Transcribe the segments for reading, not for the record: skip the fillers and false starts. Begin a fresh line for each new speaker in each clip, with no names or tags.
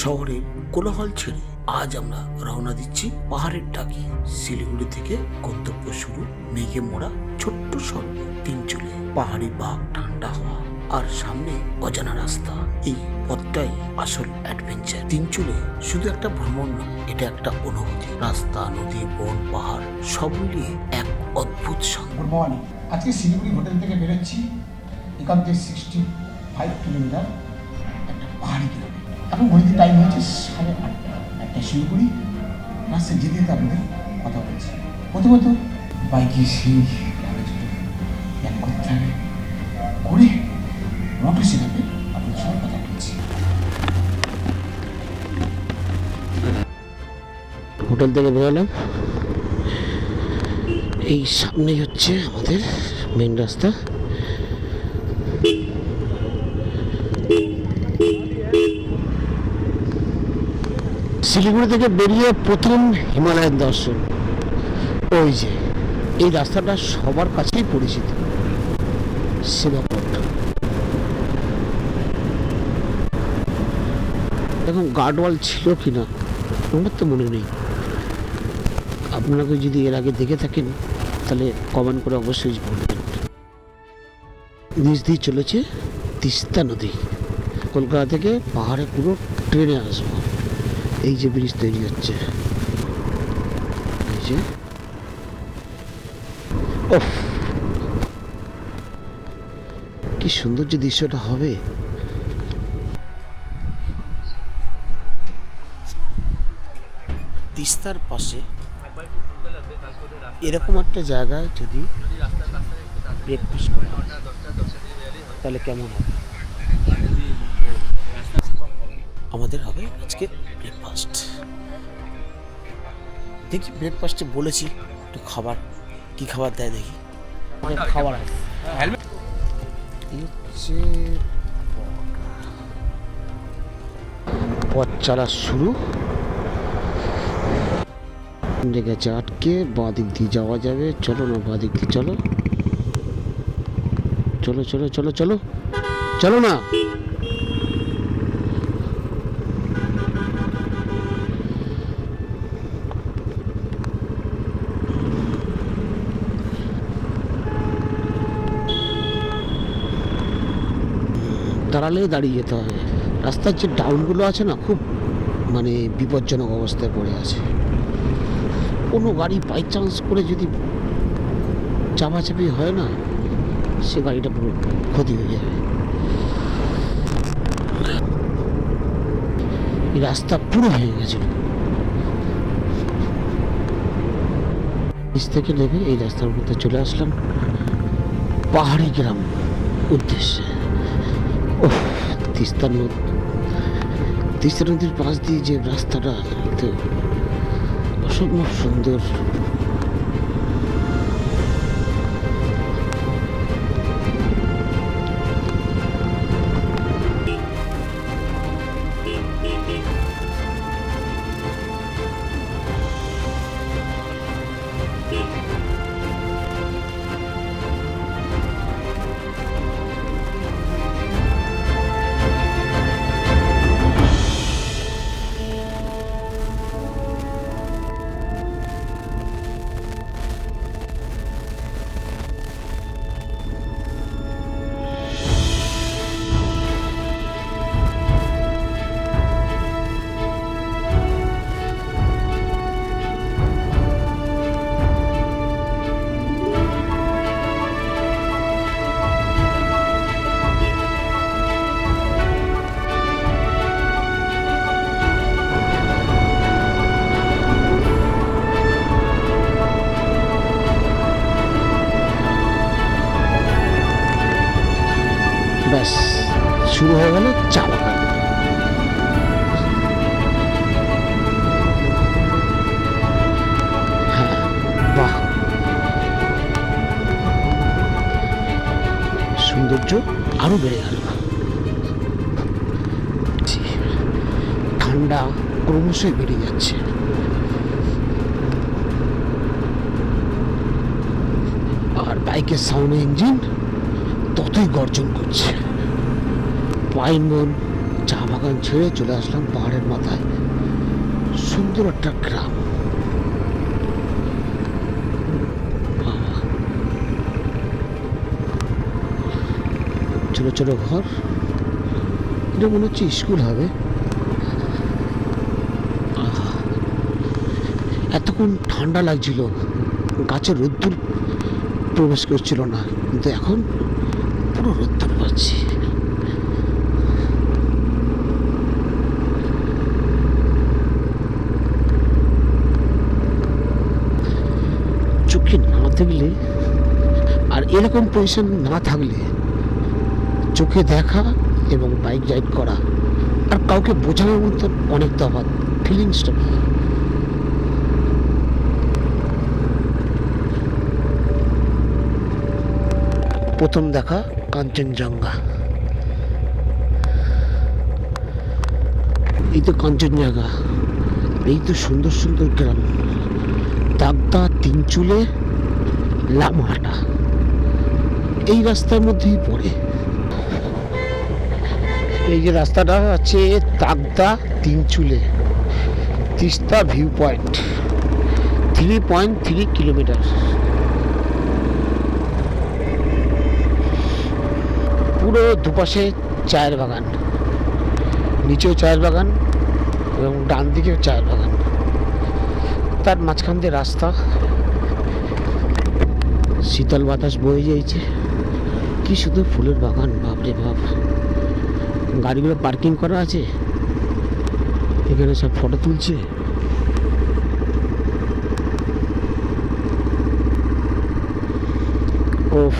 শহরের কোলাহল ছেড়ে আজ আমরা রওনা দিচ্ছি পাহাড়ের ডাকে। শিলিগুড়ি থেকে গন্তব্য শুরু মেঘে মোড়া ছোট্ট স্বর্গ তিনচুলে। পাহাড়ি বাঘ, ঠান্ডা হওয়া আর সামনে অজানা রাস্তা। এই পথটাই আসল অ্যাডভেঞ্চার। তিনচুলে শুধু একটা ভ্রমণ না, এটা একটা অনুভূতি। রাস্তা, নদী, বন, পাহাড় সব মিলিয়ে এক অদ্ভুত শান্তি।
Good morning. আজকে শিলিগুড়ি হোটেল থেকে বেরোচ্ছি। এখান থেকে 65 কিলোমিটার একটা পাহাড়ি গ্রামে। এখন ঘড়িতে টাইম হচ্ছে 8:30। একটা শিলিগুড়ি রাস্তায় যেতে যেতে আপনাদের কথা বলছি। প্রথমত বাইকে সেই কাগজগুলো ব্যাক করতে হবে, করে মোটর সেটাতে আপনাদের সঙ্গে কথা বলছি।
হোটেল থেকে বেরোলাম, এই সামনেই হচ্ছে আমাদের মেন রাস্তা। শিলিগুড়ি থেকে বেরিয়ে প্রথম হিমালয়ের দর্শন। ওই যে এই রাস্তাটা সবার কাছেই পরিচিত, সীমাপথ। এখন গার্ডওয়াল ছিল কিনা আমার তো মনে নেই। আপনাকে যদি এর আগে দেখে থাকেন তাহলে কমেন্ট করে অবশ্যই বলবেন। নিচ দিয়ে চলেছে তিস্তা নদী। কলকাতা থেকে পাহাড়ে পুরো ট্রেনে আসবো। এই যে ব্রিজ তৈরি হচ্ছে, এই যে ওফ, কি সুন্দর যে দৃশ্যটা হবে। তিস্তার পাশে এরকম একটা জায়গায় যদি ব্রেকফাস্ট করা হয় তাহলে কেমন হবে? আমাদের হবে আজকে ব্রেকফাস্ট। দেখি ব্রেকফাস্টে বলেছি একটু খাবার, কি খাবার দেয় দেখি। খাবার আছে, পথ চলা শুরু। গেছে আটকে, বাঁ দিক দিয়ে যাওয়া যাবে। চলো না, বাঁ দিক দিয়ে চলো, চলো চলো চলো চলো চলো না। দাঁড়ালেই দাঁড়িয়ে যেতে হবে। রাস্তার যে ডাউনগুলো আছে না, খুব মানে বিপজ্জনক অবস্থায় পড়ে আছে। কোনো গাড়ি বাই চান্স করে যদি চাপাচাপি হয় না, সে গাড়িটা পুরো ক্ষতি হয়ে যাবে। এই রাস্তা পুরো হয়ে গেছিল। নিচ থেকে নেমে এই রাস্তার মধ্যে চলে আসলাম পাহাড়ি গ্রাম উদ্দেশ্যে। ও তিস্তা নদী, তিস্তা নদীর পাশ দিয়ে যে রাস্তাটা, তো অসম্ভব সুন্দর। ব্যাস শুরু হয়ে গেল চা বাগান। হ্যাঁ, বাহ, সৌন্দর্য আরো বেড়ে গেল। ঠান্ডা ক্রমশই বেড়ে যাচ্ছে। আর বাইকের সাউন্ড ইঞ্জিন ততই গর্জন করছে। পাইন বন চা বাগান ছেড়ে চলে আসলাম পাহাড়ের মাথায়। সুন্দর একটা গ্রাম। ছোট ছোট ঘর, এটা মনে হচ্ছে স্কুল হবে। এতক্ষণ ঠান্ডা লাগছিল, গাছে রোদ্দুর প্রবেশ করছিল না, কিন্তু এখন পুরো রোদ্দুর পাচ্ছি। চোখে না দেখলে আর এরকম পজিশন না থাকলে চোখে দেখা এবং বাইক রাইড করা আর কাউকে বোঝানোর মতো অনেক তফাৎ। ফিলিংসটা প্রথম দেখা কাঞ্চনজঙ্ঘা। এই তো কাঞ্চনজঙ্ঘা, এই তো সুন্দর সুন্দর গ্রাম, তাগদা, তিনচুলে, লামহাটা, এই রাস্তার মধ্যেই পড়ে। এই যে রাস্তাটা আছে Takdah Tinchuley, Teesta view point, 3.3 kilometre. পুরো দুপাশে চায়ের বাগান, নিচেও চায়ের বাগান এবং ডান দিকেও চায়ের বাগান, তার মাঝখান দিয়ে রাস্তা। শীতল বাতাস বয়ে যাইছে, কি শুধু ফুলের বাগান, বাপরে বাপ। গাড়িগুলো পার্কিং করা আছে, এখানে সব ফটো তুলছে। ওফ,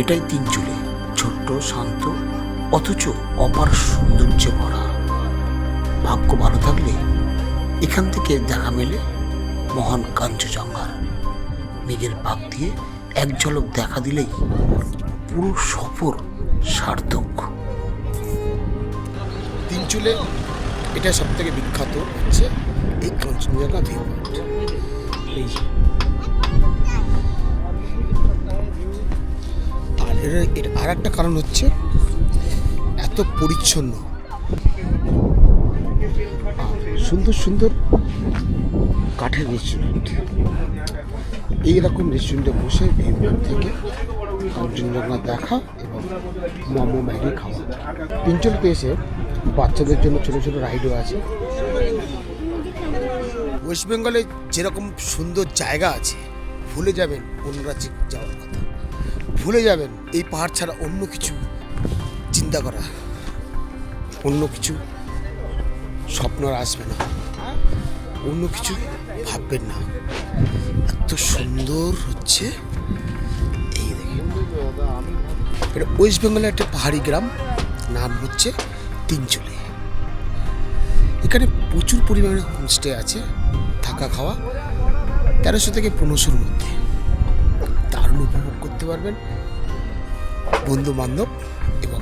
এটাই তিনচুলে, ছোট্ট, শান্ত, অথচ অপার সৌন্দর্যে ভরা। ভাগ্য ভালো থাকলে এখান থেকে দেখা মেলে মহান কাঞ্চনজঙ্ঘার। মেঘের পাক দিয়ে এক ঝলক দেখা দিলেই পুরো সফর সার্থক। তিনচুলে এটা সব থেকে বিখ্যাত হচ্ছে এই কাঞ্চনজঙ্ঘা ভিউ পয়েন্ট। এই এর আর একটা কারণ হচ্ছে এত পরিচ্ছন্ন, সুন্দর সুন্দর কাঠের রেস্টুরেন্ট। এইরকম রেস্টুরেন্টে বসে ভিউ পয়েন্ট থেকে কাঞ্চনজঙ্ঘা দেখা এবং মোমো, ম্যাগি খাওয়া। তিনচুলেতে এসে বাচ্চাদের জন্য ছোটো ছোটো রাইডও আছে। ওয়েস্ট বেঙ্গলে যেরকম সুন্দর জায়গা আছে, ভুলে যাবেন অন্য রাজ্যে যাওয়ার কথা, ভুলে যাবেন এই পাহাড় ছাড়া অন্য কিছু চিন্তা করা, অন্য কিছু স্বপ্ন আর আসবে না, অন্য কিছু ভাববেন না। এত সুন্দর হচ্ছে এই দেখেন। এটা ওয়েস্ট বেঙ্গলের একটা পাহাড়ি গ্রাম, নাম হচ্ছে তিনচুলি। এখানে প্রচুর পরিমাণে হোমস্টে আছে, থাকা খাওয়া 1300 থেকে 1500-র মধ্যে। দারুণ উপভোগ করতে পারবেন বন্ধু বান্ধব এবং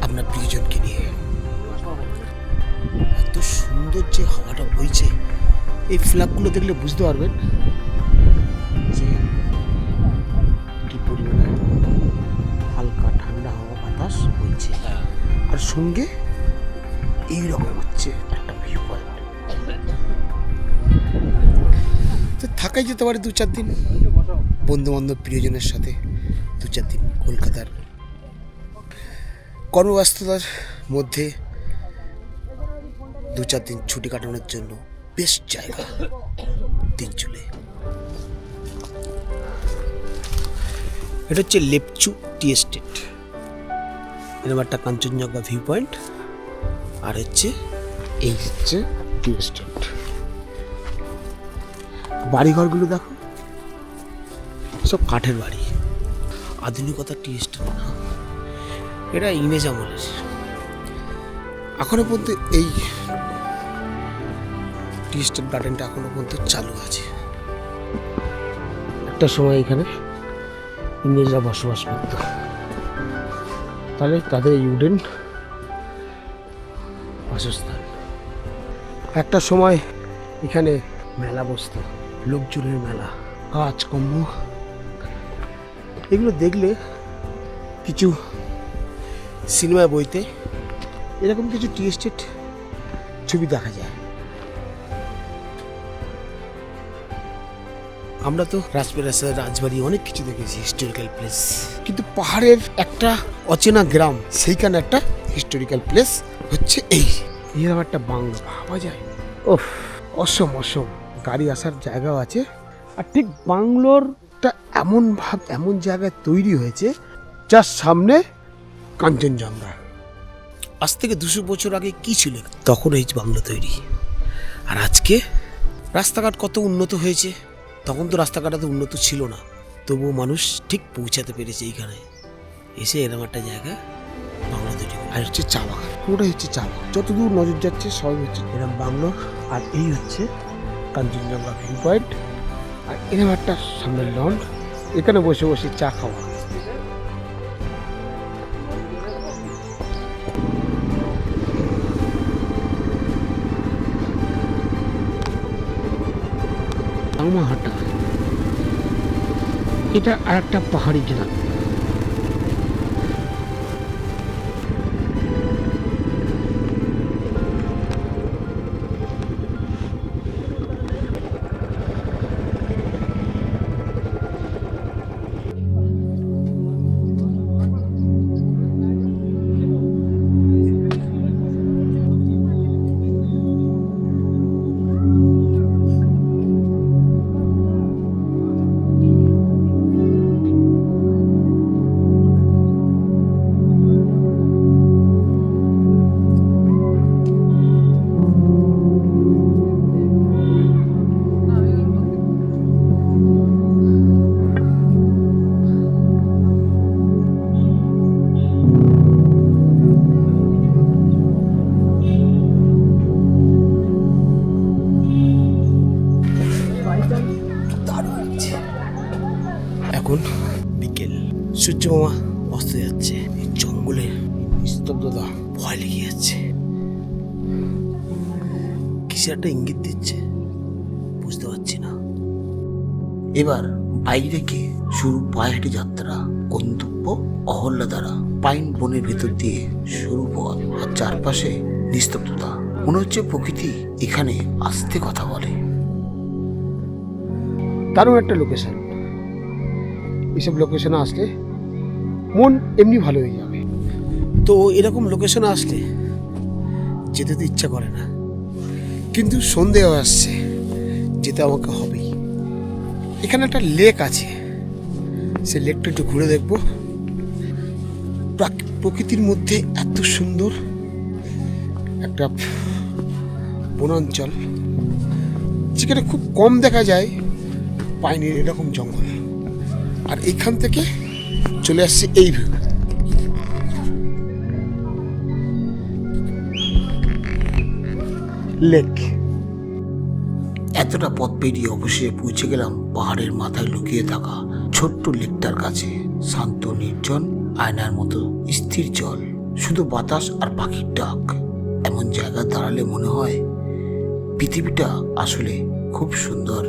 আপনার প্রিয়জনকে নিয়ে। এত সুন্দর যে হাওয়াটা বইছে, এই ফ্ল্যাগগুলো দেখলে বুঝতে পারবেন যে কি পরিমাণে হালকা ঠান্ডা হাওয়া বাতাস বইছে, আর সঙ্গে এইরকম হচ্ছে একটা ভিউ পয়েন্ট। তো থাকাই যেতে পারে 2-4 দিন বন্ধু বান্ধব প্রিয়জনের সাথে, 2-4 দিন কলকাতার কর্মব্যস্ততার মধ্যে 2-4 দিন ছুটি কাটানোর জন্য বেস্ট জায়গা তিনচুলে। এটা হচ্ছে লেপচু টি এস্টেট, এরকম একটা কাঞ্চনজঙ্ঘা ভিউ পয়েন্ট, আর হচ্ছে এই হচ্ছে টি এস্টেট। বাড়িঘরগুলো দেখো, সব কাঠের বাড়ি, আধুনিকতা টি এস্টেট না, এটা ইংরেজ আমলের। এখনো পর্যন্ত এই টি এস্টেট গার্ডেনটা এখনো পর্যন্ত চালু আছে। একটা সময় এখানে ইংরেজরা বসবাস করত, তাহলে তাদের এই উডেন বাসস্থান। একটা সময় এখানে মেলা বসতো, লোকজনের মেলা, কাজকর্ম, এগুলো দেখলে কিছু সিনেমা বইতে এরকম কিছু টি এস্টেট ছবি দেখা যায়। আমরা তো রাজপ্রাসাদ, রাজবাড়ি অনেক কিছু দেখেছি, হিস্টোরিক্যাল প্লেস, কিন্তু পাহাড়ের একটা অচেনা গ্রাম, সেইখানে একটা হিস্টোরিক্যাল প্লেস হচ্ছে এরকম একটা বাংলো ভাবা যায়। ওহ, অসম অসম, গাড়ি আসার জায়গাও আছে। আর ঠিক বাংলোরটা এমন জায়গায় তৈরি হয়েছে যার সামনে কাঞ্চনজঙ্ঘা। আজ থেকে 200 বছর আগে কি ছিল তখন এই বাংলো তৈরি, আর আজকে রাস্তাঘাট কত উন্নত হয়েছে। তখন তো রাস্তাঘাট এত উন্নত ছিল না, তবুও মানুষ ঠিক পৌঁছাতে পেরেছে এইখানে এসে। এরকম একটা জায়গা বাংলো তৈরি, আর হচ্ছে চা বাগান, পুরোটাই হচ্ছে চা বাগান, যতদূর নজর যাচ্ছে সবই হচ্ছে এরকম বাংলো। আর এই হচ্ছে কাঞ্চনজঙ্ঘা ভিউ পয়েন্ট, আর এরকম একটা সামনের লন, এখানে বসে বসে চা খাওয়া। হাটা, এটা আর একটা পাহাড়ি গ্রাম। এখন বিকেল, সূর্য মামা অস্ত যাচ্ছে, এই জঙ্গলের নিস্তব্ধতা ভয় লেগে যাচ্ছে, কিছু একটা ইঙ্গিত দিচ্ছে, বুঝতে পারছি না। এবার বাইক রেখে শুরু পাহাড়ি যাত্রা, গন্তব্য অহল্যাদারা। পাইন বনের ভেতর দিয়ে শুরু পথ, আর চারপাশে নিস্তব্ধতা, মনে হচ্ছে প্রকৃতি এখানে আস্তে কথা বলে। দারুণ একটা লোকেশন। এইসব লোকেশনে আসলে মন এমনি ভালো হয়ে যাবে। তো এরকম লোকেশনে আসলে যেতে তো ইচ্ছা করে না, কিন্তু সন্ধে আসছে, যেতে আমাকে হবেই। এখানে একটা লেক আছে, সেই লেকটা একটু ঘুরে দেখবো। প্রকৃতির মধ্যে এত সুন্দর একটা বনাঞ্চল, যেখানে খুব কম দেখা যায় পাইনের এরকম জঙ্গল। আর এইখান থেকে চলে আসছে এই ভিউ। লেক।
এতটা পথ পেরিয়ে অবশেষে পৌঁছে গেলাম পাহাড়ের মাথায় লুকিয়ে থাকা ছোট্ট লেকটার কাছে। শান্ত, নির্জন, আয়নার মতো স্থির জল, শুধু বাতাস আর পাখির ডাক। এমন জায়গায় দাঁড়ালে মনে হয় পৃথিবীটা আসলে খুব সুন্দর।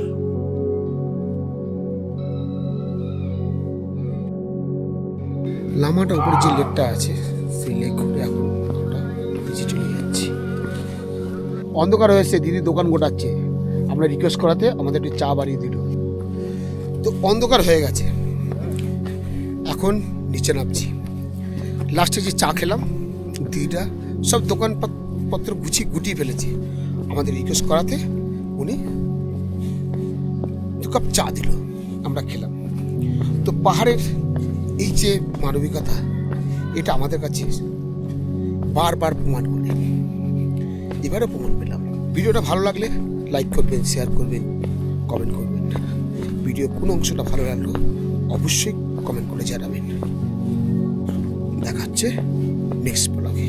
লামাটা উপরে যে লেকটা আছে, সেই লেক ঘুরে এখন আমরা নিচে চলে যাচ্ছি। অন্ধকার হয়েছে, দিদি দোকান গোটাচ্ছে। আমরা রিকোয়েস্ট করাতে আমাদের একটু চা বানিয়ে দিল, তো অন্ধকার হয়ে গেছে। এখন নিচে নামছি। লাস্টে যে চা খেলাম, দিদিটা সব দোকানপত্র গুটিয়ে ফেলেছে। আমাদের রিকোয়েস্ট করাতে উনি 2 কাপ চা দিল, আমরা খেলাম। তো পাহাড়ের এই যে মানবিকতা, এটা আমাদের কাছে বারবার প্রমাণ করে, এবারও প্রমাণ পেলাম। ভিডিওটা ভালো লাগলে লাইক করবেন, শেয়ার করবেন, কমেন্ট করবেন। ভিডিও কোন অংশটা ভালো লাগলো অবশ্যই কমেন্ট করে জানাবেন। দেখা হচ্ছে নেক্সট ব্লগে।